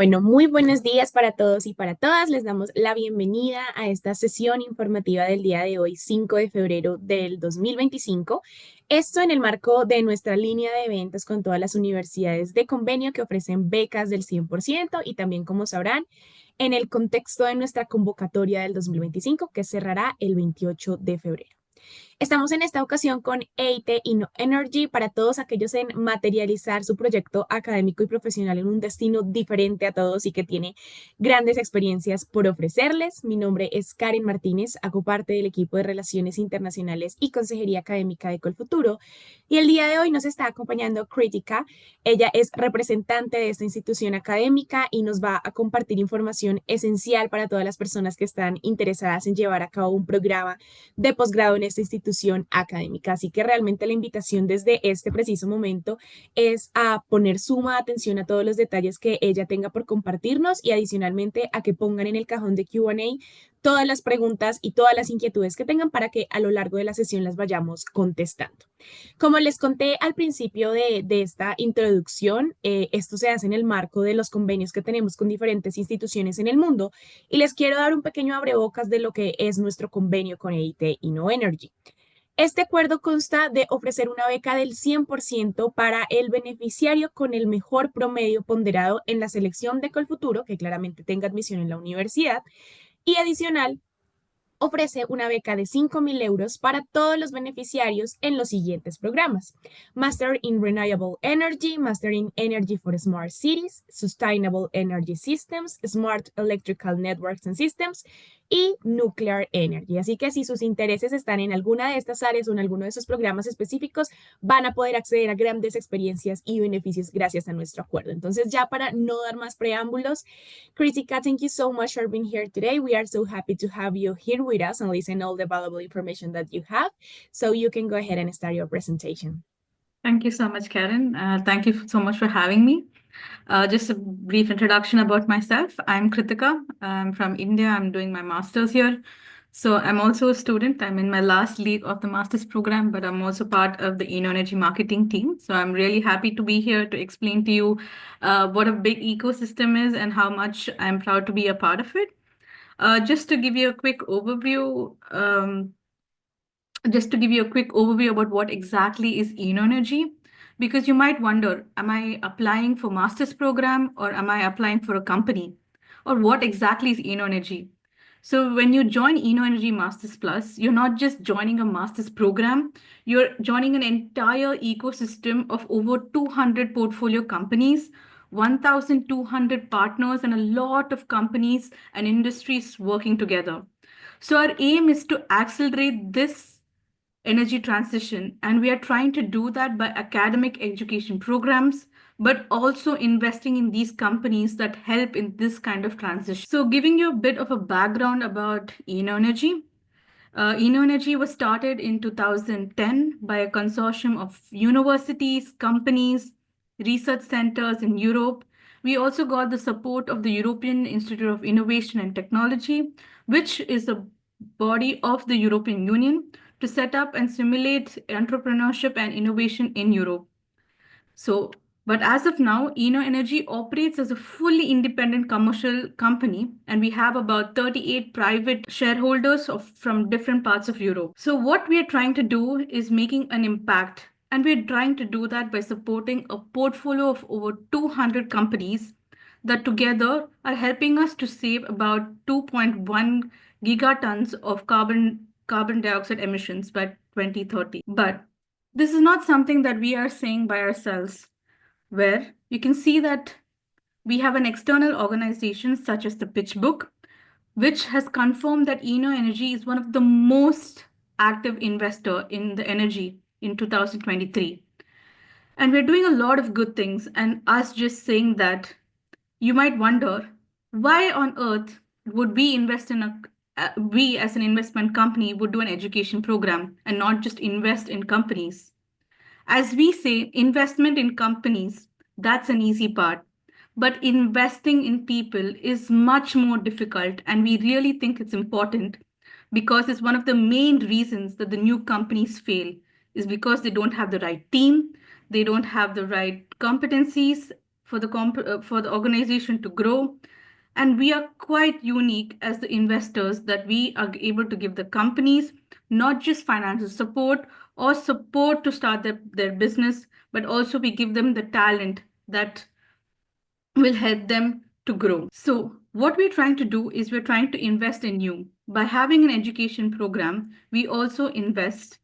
Bueno, muy buenos días para todos y para todas. Les damos la bienvenida a esta sesión informativa del día de hoy, 5 de febrero del 2025. Esto en el marco de nuestra línea de eventos con todas las universidades de convenio que ofrecen becas del 100% y también, como sabrán, en el contexto de nuestra convocatoria del 2025 que cerrará el 28 de febrero. Estamos en esta ocasión con EIT InnoEnergy para todos aquellos en materializar su proyecto académico y profesional en un destino diferente a todos y que tiene grandes experiencias por ofrecerles. Mi nombre es Karen Martínez, hago parte del equipo de Relaciones Internacionales y Consejería Académica de Colfuturo y el día de hoy nos está acompañando Crítica. Ella es representante de esta institución académica y nos va a compartir información esencial para todas las personas que están interesadas en llevar a cabo un programa de posgrado en esta institución académica. Así que realmente la invitación desde este preciso momento es a poner suma atención a todos los detalles que ella tenga por compartirnos y adicionalmente a que pongan en el cajón de Q&A todas las preguntas y todas las inquietudes que tengan para que a lo largo de la sesión las vayamos contestando. Como les conté al principio de esta introducción, esto se hace en el marco de los convenios que tenemos con diferentes instituciones en el mundo y les quiero dar un pequeño abrebocas de lo que es nuestro convenio con EIT InnoEnergy. Este acuerdo consta de ofrecer una beca del 100% para el beneficiario con el mejor promedio ponderado en la selección de Colfuturo, que claramente tenga admisión en la universidad, y adicional ofrece una beca de 5.000 euros para todos los beneficiarios en los siguientes programas: Master in Renewable Energy, Master in Energy for Smart Cities, Sustainable Energy Systems, Smart Electrical Networks and Systems y Nuclear Energy. Así que si sus intereses están en alguna de estas áreas o en alguno de esos programas específicos, van a poder acceder a grandes experiencias y beneficios gracias a nuestro acuerdo. Entonces, ya para no dar más preámbulos, Kritika, thank you so much for being here today. We are so happy to have you here with us and listen all the valuable information that you have. So you can go ahead and start your presentation. Thank you so much, Karen. Thank you so much for having me. Just a brief introduction about myself. I'm Kritika. I'm from India. I'm doing my master's here. So I'm also a student. I'm in my last league of the master's program, but I'm also part of the InnoEnergy marketing team. So I'm really happy to be here to explain to you what a big ecosystem is and how much I'm proud to be a part of it. Just to give you a quick overview, about what exactly is InnoEnergy, because you might wonder, am I applying for master's program or am I applying for a company? Or what exactly is InnoEnergy? So when you join InnoEnergy Masters Plus, you're not just joining a master's program, you're joining an entire ecosystem of over 200 portfolio companies, 1,200 partners, and a lot of companies and industries working together. So our aim is to accelerate this energy transition, and we are trying to do that by academic education programs, but also investing in these companies that help in this kind of transition. So giving you a bit of a background about InnoEnergy. InnoEnergy was started in 2010 by a consortium of universities, companies, research centers in Europe. We also got the support of the European Institute of Innovation and Technology, which is a body of the European Union, to set up and simulate entrepreneurship and innovation in Europe. So, but as of now, InnoEnergy operates as a fully independent commercial company, and we have about 38 private shareholders from different parts of Europe. So what we are trying to do is making an impact, and we're trying to do that by supporting a portfolio of over 200 companies that together are helping us to save about 2.1 gigatons of carbon dioxide emissions by 2030. But this is not something that we are saying by ourselves, where you can see that we have an external organization such as the Pitch Book, which has confirmed that InnoEnergy is one of the most active investor in the energy in 2023. And we're doing a lot of good things, and us just saying that, you might wonder, why on earth would we invest in we as an investment company would do an education program and not just invest in companies? As we say, investment in companies, that's an easy part. But investing in people is much more difficult, and we really think it's important because it's one of the main reasons that the new companies fail, is because they don't have the right team, they don't have the right competencies for the organization to grow. And we are quite unique as the investors that we are able to give the companies not just financial support or support to start their business, but also we give them the talent that will help them to grow. So, what we're trying to do is we're trying to invest in you. By having an education program, we also invest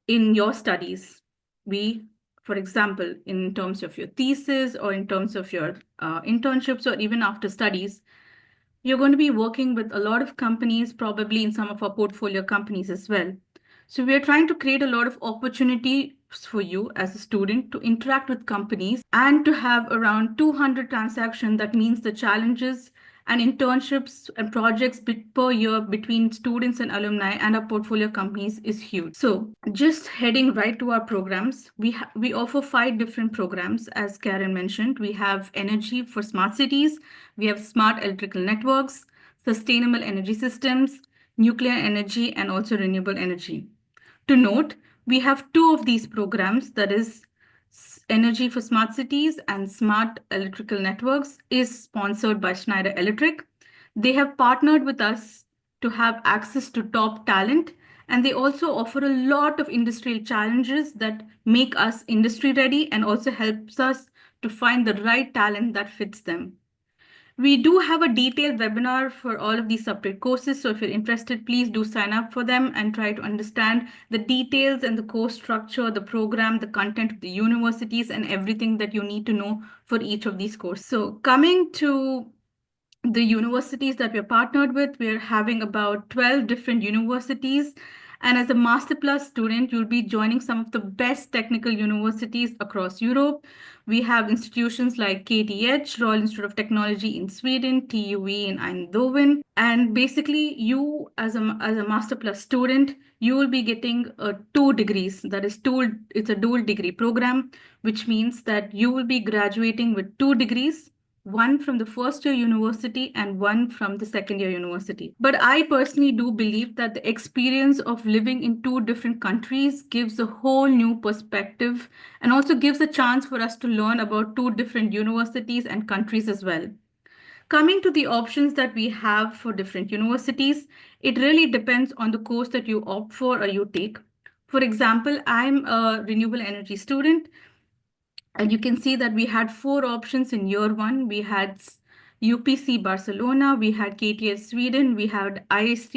in your studies. We, for example, in terms of your thesis or in terms of your internships or even after studies, you're going to be working with a lot of companies, probably in some of our portfolio companies as well. So we are trying to create a lot of opportunities for you as a student to interact with companies and to have around 200 transactions. That means the challenges and internships and projects per year between students and alumni and our portfolio companies is huge. So just heading right to our programs, we offer 5 different programs. As Karen mentioned, we have energy for smart cities, we have smart electrical networks, sustainable energy systems, nuclear energy, and also renewable energy. To note, we have 2 of these programs, that is Energy for Smart Cities and Smart Electrical Networks is sponsored by Schneider Electric. They have partnered with us to have access to top talent, and they also offer a lot of industrial challenges that make us industry ready and also helps us to find the right talent that fits them. We do have a detailed webinar for all of these separate courses. So if you're interested, please do sign up for them and try to understand the details and the course structure, the program, the content of the universities, and everything that you need to know for each of these courses. So coming to the universities that we're partnered with, we're having about 12 different universities. And as a Master Plus student, you'll be joining some of the best technical universities across Europe. We have institutions like KTH, Royal Institute of Technology in Sweden, TUV in Eindhoven. And basically, you as a Master Plus student, you will be getting 2 degrees. That is, it's a dual degree program, which means that you will be graduating with 2 degrees, one from the first year university and one from the second year university. But I personally do believe that the experience of living in 2 different countries gives a whole new perspective and also gives a chance for us to learn about 2 different universities and countries as well. Coming to the options that we have for different universities, it really depends on the course that you opt for or you take. For example, I'm a renewable energy student. And you can see that we had 4 options in year one. We had UPC Barcelona, we had KTS Sweden, we had IST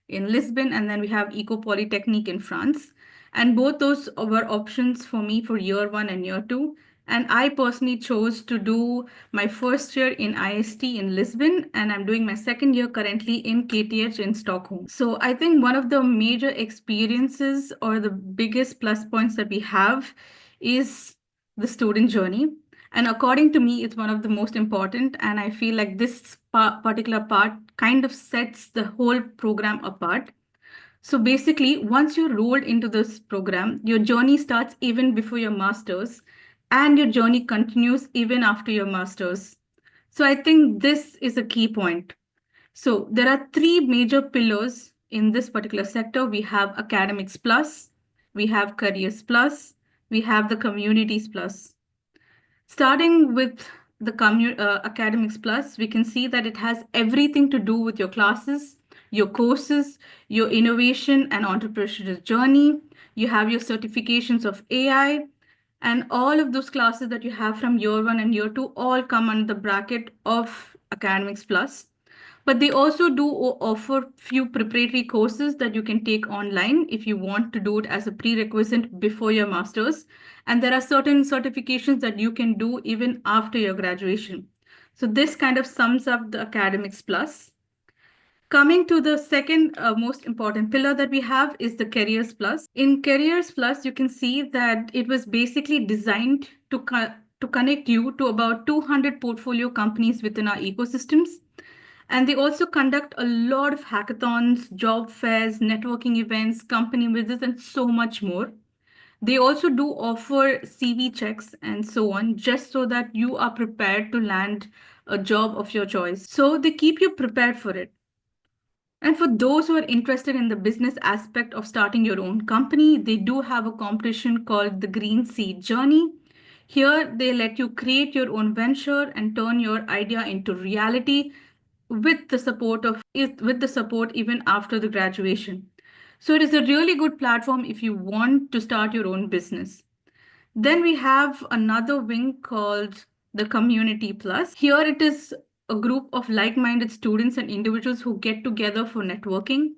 in Lisbon, and then we have Eco Polytechnique in France. And both those were options for me for year one and year two. And I personally chose to do my first year in IST in Lisbon, and I'm doing my second year currently in KTH in Stockholm. So I think one of the major experiences or the biggest plus points that we have is the student journey. And according to me, it's one of the most important. And I feel like this particular part kind of sets the whole program apart. So basically, once you're rolled into this program, your journey starts even before your master's, and your journey continues even after your master's. So I think this is a key point. So there are 3 major pillars in this particular sector. We have academics plus, we have careers plus, we have the communities plus. Starting with the academics plus, we can see that it has everything to do with your classes, your courses, your innovation and entrepreneurship journey. You have your certifications of AI, and all of those classes that you have from year one and year two all come under the bracket of academics plus. But they also do offer few preparatory courses that you can take online if you want to do it as a prerequisite before your master's. And there are certain certifications that you can do even after your graduation. So this kind of sums up the academics plus. Coming to the second most important pillar that we have is the Careers Plus. In Careers Plus, you can see that it was basically designed to connect you to about 200 portfolio companies within our ecosystems. And they also conduct a lot of hackathons, job fairs, networking events, company visits, and so much more. They also do offer CV checks and so on, just so that you are prepared to land a job of your choice. So they keep you prepared for it. And for those who are interested in the business aspect of starting your own company, they do have a competition called the Green Seed Journey. Here, they let you create your own venture and turn your idea into reality with the support even after the graduation. So it is a really good platform if you want to start your own business. Then we have another wing called the Community Plus. Here it is a group of like-minded students and individuals who get together for networking.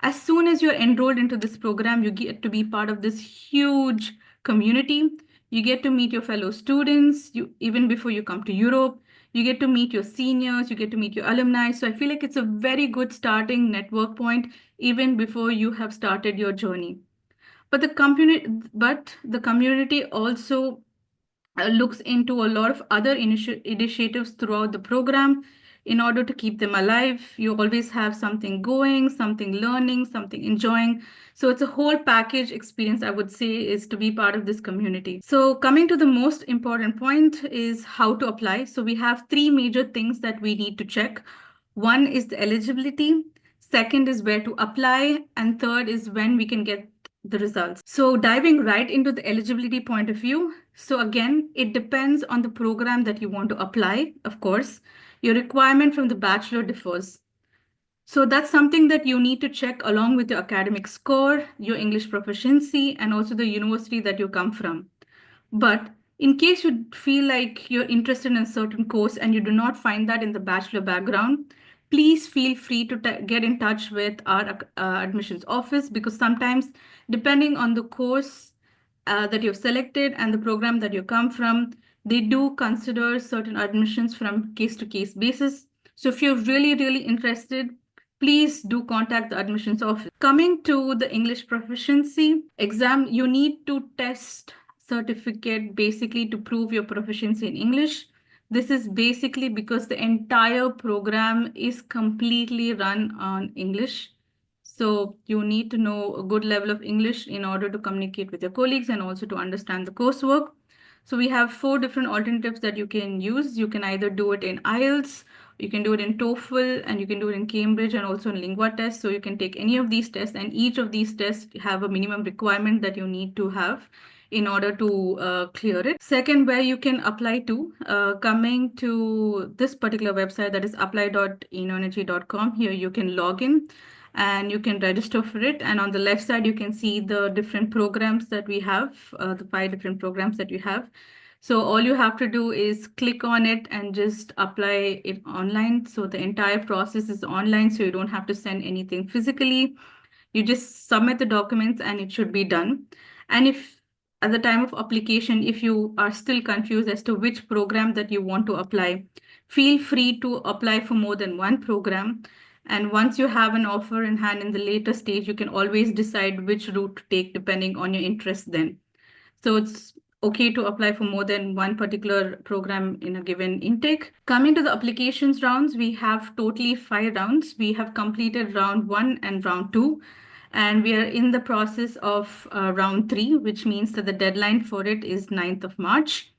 As soon as you're enrolled into this program, you get to be part of this huge community. You get to meet your fellow students, even before you come to Europe. You get to meet your seniors, you get to meet your alumni. So I feel like it's a very good starting network point even before you have started your journey. But the community also looks into a lot of other initiatives throughout the program in order to keep them alive. You always have something going, something learning, something enjoying. So it's a whole package experience, I would say, is to be part of this community. So coming to the most important point is how to apply. So we have three major things that we need to check. One is the eligibility, second is where to apply, and third is when we can get the results. So diving right into the eligibility point of view. So again, it depends on the program that you want to apply, of course. Your requirement from the bachelor differs. So that's something that you need to check along with your academic score, your English proficiency, and also the university that you come from. But in case you feel like you're interested in a certain course and you do not find that in the bachelor background, please feel free to get in touch with our admissions office, because sometimes, depending on the course that you've selected and the program that you come from, they do consider certain admissions from case to case basis. So if you're really, really interested, please do contact the admissions office. Coming to the English proficiency exam, you need to test certificate basically to prove your proficiency in English. This is basically because the entire program is completely run on English. So you need to know a good level of English in order to communicate with your colleagues and also to understand the coursework. So we have four different alternatives that you can use. You can either do it in IELTS, you can do it in TOEFL, and you can do it in Cambridge and also in Lingua test. So you can take any of these tests, and each of these tests have a minimum requirement that you need to have in order to clear it. Second, where you can apply to, coming to this particular website, that is apply.innoenergy.com. Here you can log in and you can register for it. And on the left side, you can see the different programs that we have, the 5 different programs that you have. So all you have to do is click on it and just apply it online. So the entire process is online, so you don't have to send anything physically. You just submit the documents and it should be done. And if at the time of application, if you are still confused as to which program that you want to apply, feel free to apply for more than one program. And once you have an offer in hand in the later stage, you can always decide which route to take depending on your interest then. So it's okay to apply for more than one particular program in a given intake. Coming to the applications rounds, we have totally 5 rounds. We have completed round 1 and round 2, and we are in the process of round 3, which means that the deadline for it is 9th of March.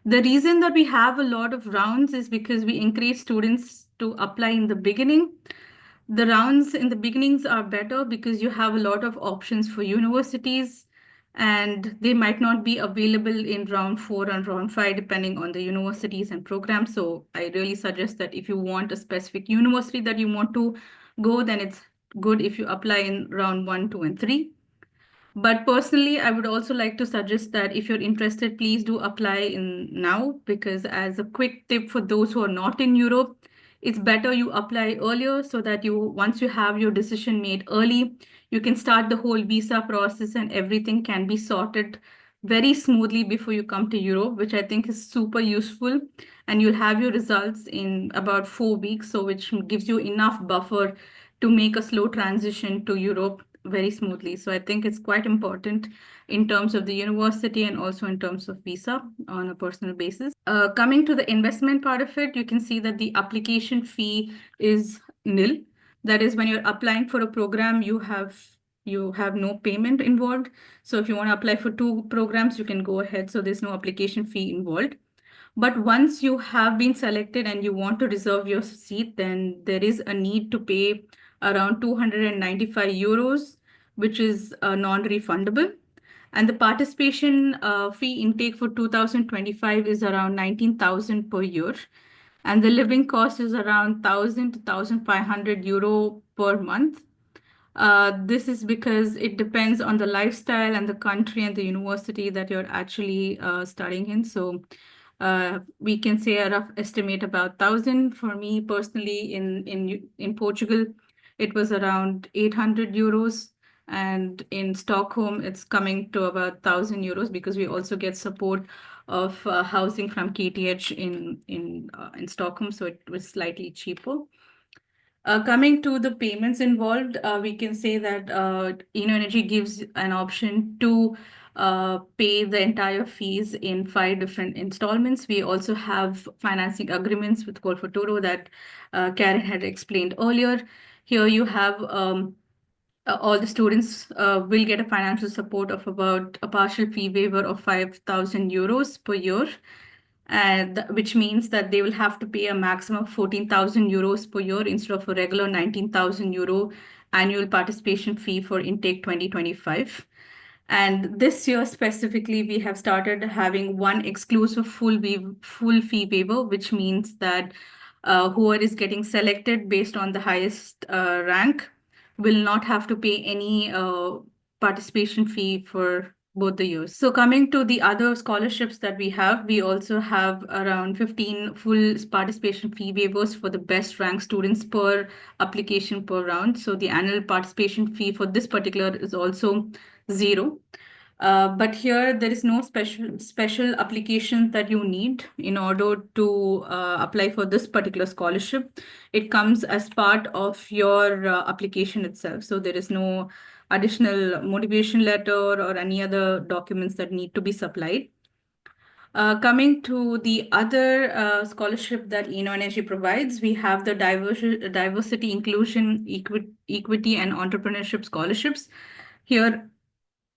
The reason that we have a lot of rounds is because we encourage students to apply in the beginning. The rounds in the beginnings are better because you have a lot of options for universities, and they might not be available in round 4 and round 5 depending on the universities and programs. So I really suggest that if you want a specific university that you want to go, then it's good if you apply in round 1, 2, and 3. But personally, I would also like to suggest that if you're interested, please do apply in now, because as a quick tip for those who are not in Europe, it's better you apply earlier so that once you have your decision made early, you can start the whole visa process and everything can be sorted very smoothly before you come to Europe, which I think is super useful. And you'll have your results in about 4 weeks, so which gives you enough buffer to make a slow transition to Europe very smoothly. So I think it's quite important in terms of the university and also in terms of visa on a personal basis. Coming to the investment part of it, you can see that the application fee is nil. That is, when you're applying for a program, you have no payment involved. So if you want to apply for 2 programs, you can go ahead. So there's no application fee involved. But once you have been selected and you want to reserve your seat, then there is a need to pay around 295 euros, which is non-refundable. And the participation fee intake for 2025 is around 19,000 per year. And the living cost is around 1,000 to 1,500 euro per month. This is because it depends on the lifestyle and the country and the university that you're actually studying in. So we can say a rough estimate about 1,000. For me personally, in Portugal, it was around 800 euros. And in Stockholm, it's coming to about 1,000 euros because we also get support of housing from KTH in Stockholm, so it was slightly cheaper. Coming to the payments involved, we can say that InnoEnergy gives an option to pay the entire fees in 5 different installments. We also have financing agreements with Call for Toro that Karen had explained earlier. Here you have all the students will get a financial support of about a partial fee waiver of 5,000 euros per year, and which means that they will have to pay a maximum of 14,000 euros per year instead of a regular 19,000 euro annual participation fee for intake 2025. And this year specifically, we have started having one exclusive full fee waiver, which means that whoever is getting selected based on the highest rank will not have to pay any participation fee for both the years. So coming to the other scholarships that we also have around 15 full participation fee waivers for the best ranked students per application per round. So the annual participation fee for this particular is also 0. But here there is no special application that you need in order to apply for this particular scholarship. It comes as part of your application itself. So there is no additional motivation letter or any other documents that need to be supplied. Coming to the other scholarship that InnoEnergy provides, we have the diversity, inclusion, equity, and entrepreneurship scholarships. Here,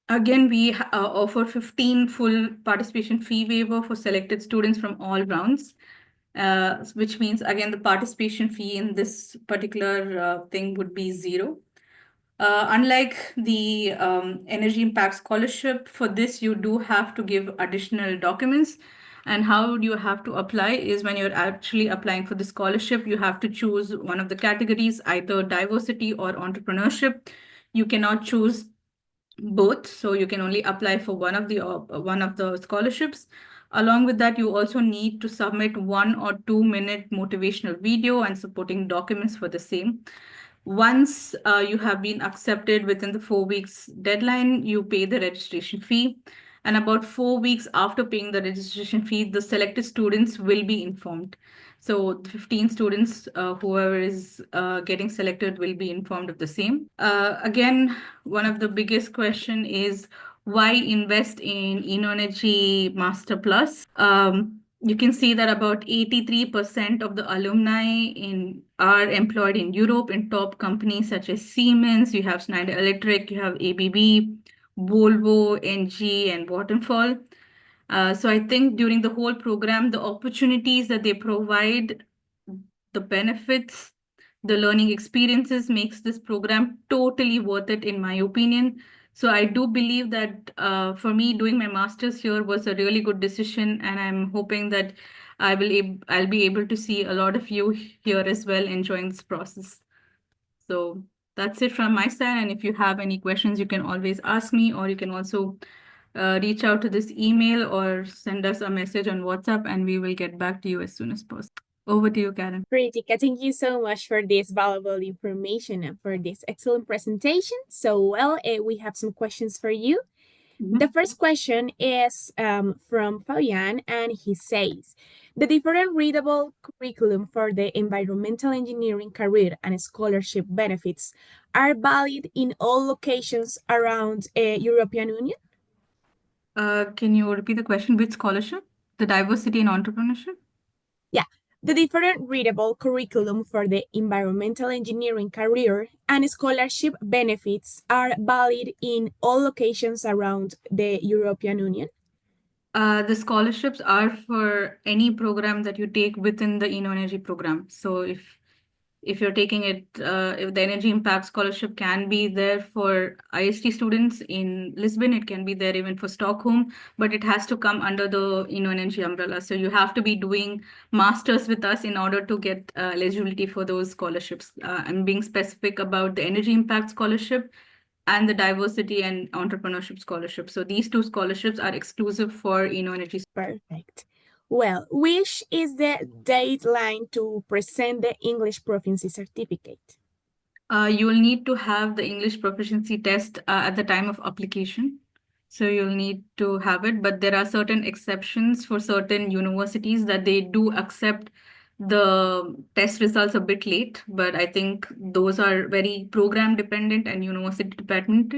again, we offer 15 full participation fee waiver for selected students from all rounds, which means, again, the participation fee in this particular thing would be 0. Unlike the Energy Impact Scholarship, for this, you do have to give additional documents. And how you have to apply is when you're actually applying for the scholarship, you have to choose one of the categories, either diversity or entrepreneurship. You cannot choose both, so you can only apply for one of the scholarships. Along with that, you also need to submit 1 or 2 minute motivational video and supporting documents for the same. Once you have been accepted within the 4 weeks deadline, you pay the registration fee. And about 4 weeks after paying the registration fee, the selected students will be informed. So the 15 students, whoever is getting selected, will be informed of the same. Again, one of the biggest question is why invest in InnoEnergy Master Plus? You can see that about 83% of the alumni are employed in Europe in top companies such as Siemens, you have Schneider Electric, you have ABB, Volvo, NG, and Vattenfall. So I think during the whole program, the opportunities that they provide, the benefits, the learning experiences makes this program totally worth it, in my opinion. So I do believe that for me, doing my master's here was a really good decision, and I'm hoping that I'll be able to see a lot of you here as well enjoying this process. So that's it from my side. And if you have any questions, you can always ask me, or you can also reach out to this email or send us a message on WhatsApp, and we will get back to you as soon as possible. Over to you, Karen. Great, Tika. Thank you so much for this valuable information and for this excellent presentation. So, we have some questions for you. The first question is from Fabian, and he says, the different readable curriculum for the environmental engineering career and scholarship benefits are valid in all locations around European Union? Can you repeat the question? Which scholarship? The diversity and entrepreneurship? Yeah, the different readable curriculum for the environmental engineering career and scholarship benefits are valid in all locations around the European Union? The scholarships are for any program that you take within the InnoEnergy program. So if If you're taking it, if the energy impact scholarship can be there for IST students in Lisbon, it can be there even for Stockholm, but it has to come under the InnoEnergy umbrella. So you have to be doing masters with us in order to get eligibility for those scholarships. I'm being specific about the energy impact scholarship and the diversity and entrepreneurship scholarship. So these two scholarships are exclusive for InnoEnergy. Perfect. Well, which is the deadline to present the English proficiency certificate? You will need to have the English proficiency test at the time of application. So you'll need to have it, but there are certain exceptions for certain universities that they do accept the test results a bit late, but I think those are very program dependent and university dependent,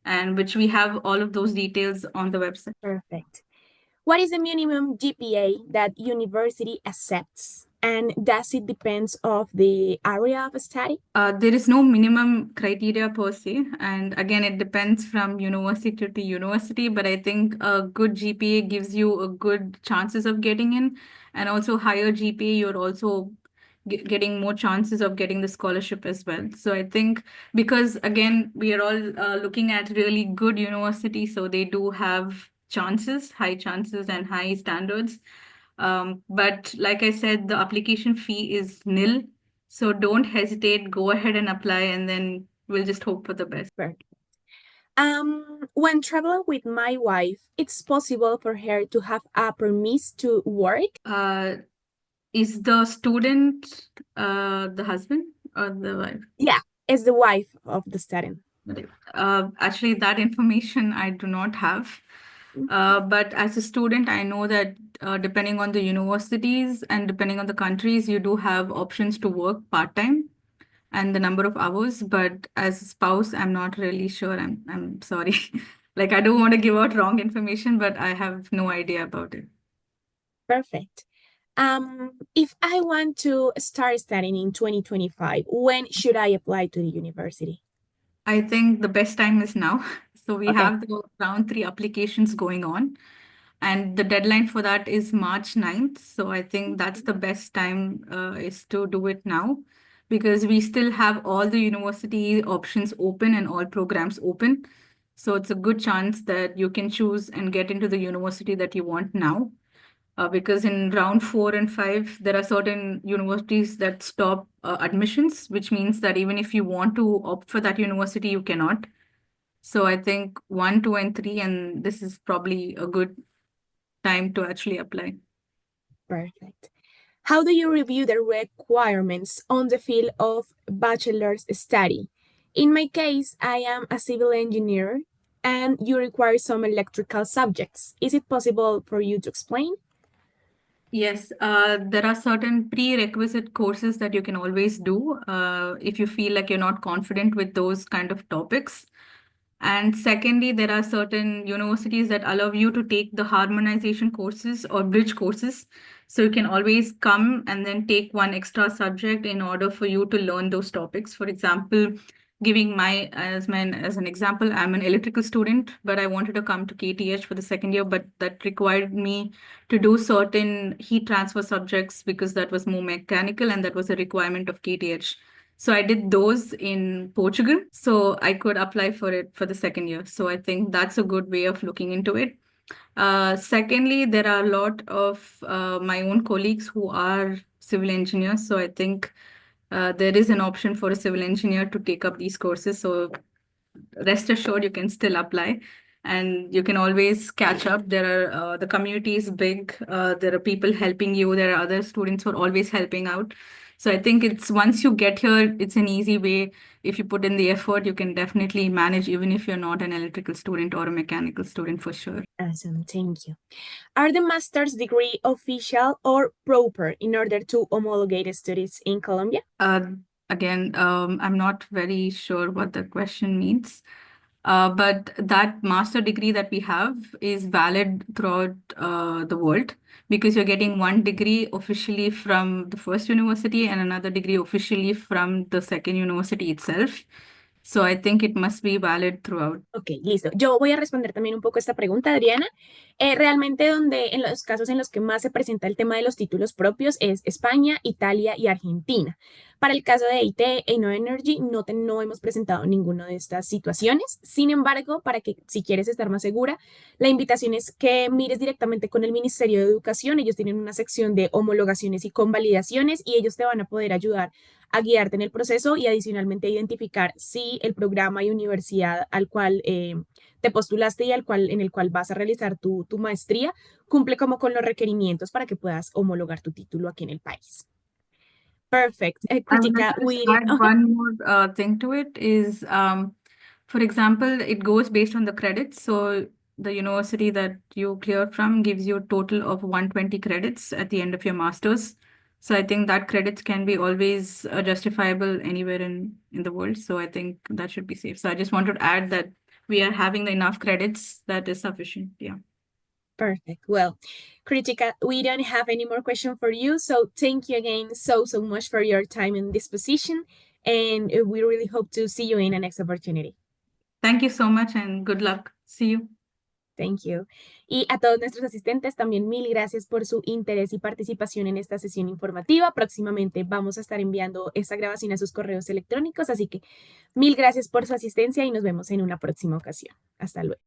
and which we have all of those details on the website. Perfect. What is the minimum GPA that university accepts? And does it depends of the area of study? There is no minimum criteria per se, and again, it depends from university to university. But I think a good GPA gives you a good chances of getting in, and also higher GPA, you're also getting more chances of getting the scholarship as well. So I think because again, we are all looking at really good universities, so they do have chances, high chances, and high standards. But like I said, the application fee is nil. So don't hesitate, go ahead and apply, and then we'll just hope for the best. Perfect. When traveling with my wife, it's possible for her to have a permit to work? Is the student the husband or the wife? Yeah, as the wife of the student. Actually, that information I do not have. But as a student, I know that depending on the universities and depending on the countries, you do have options to work part-time and the number of hours. But as a spouse, I'm not really sure. I'm sorry. Like I don't want to give out wrong information, but I have no idea about it. Perfect. If I want to start studying in 2025, when should I apply to the university? I think the best time is now. So we Okay, have the round three applications going on, and the deadline for that is March 9th. So I think that's the best time is to do it now because we still have all the university options open and all programs open. So it's a good chance that you can choose and get into the university that you want now. Because in round 4 and 5, there are certain universities that stop admissions, which means that even if you want to opt for that university, you cannot. So I think 1, 2, and 3, and this is probably a good time to actually apply. perfect. How do you review the requirements on the field of bachelor's study? In my case, I am a civil engineer and you require some electrical subjects. Is it possible for you to explain? Yes, there are certain prerequisite courses that you can always do if you feel like you're not confident with those kind of topics. And secondly, there are certain universities that allow you to take the harmonization courses or bridge courses. So you can always come and then take one extra subject in order for you to learn those topics. For example, giving as an example, I'm an electrical student, but I wanted to come to KTH for the second year, but that required me to do certain heat transfer subjects because that was more mechanical and that was a requirement of KTH. So I did those in Portugal, so I could apply for it for the second year. So I think that's a good way of looking into it. Secondly, there are a lot of my own colleagues who are civil engineers. So I think there is an option for a civil engineer to take up these courses. So rest assured, you can still apply and you can always catch up. There are the community is big. There are people helping you. There are other students who are always helping out. So I think it's once you get here, it's an easy way. If you put in the effort, you can definitely manage, even if you're not an electrical student or a mechanical student for sure. Awesome, thank you. Are the master's degree official or proper in order to homologate studies in Colombia? Again, I'm not very sure what the question means. But that master degree that we have is valid throughout the world because you're getting one degree officially from the first university and another degree officially from the second university itself. So I think it must be valid throughout. Ok, listo. Yo voy a responder también un poco esta pregunta, Adriana. Realmente donde en los casos en los que más se presenta el tema de los títulos propios es España, Italia y Argentina. Para el caso de EIT InnoEnergy, no hemos presentado ninguna de estas situaciones. Sin embargo, para que si quieres estar más segura, la invitación es que mires directamente con el Ministerio de Educación. Ellos tienen una sección de homologaciones y convalidaciones y ellos te van a poder ayudar a guiarte en el proceso y adicionalmente a identificar si el programa y universidad al cual te postulaste y en el cual vas a realizar tu maestría cumple como con los requerimientos para que puedas homologar tu título aquí en el país. Perfect. I would like Kritika, to just we didn't. add Okay. one more thing to it is, for example, it goes based on the credits. So the university that you clear from gives you a total of 120 credits at the end of your master's. So I think that credits can be always justifiable anywhere in the world. So I think that should be safe. So I just wanted to add that we are having enough credits that is sufficient. Yeah. Perfect. Well, Kritika, we don't have any more question for you. So thank you again so much for your time in this position. And we really hope to see you in the next opportunity. Thank you so much and good luck. See you. Thank you. Y a todos nuestros asistentes, también mil gracias por su interés y participación en esta sesión informativa. Próximamente vamos a estar enviando esta grabación a sus correos electrónicos, así que mil gracias por su asistencia y nos vemos en una próxima ocasión. Hasta luego.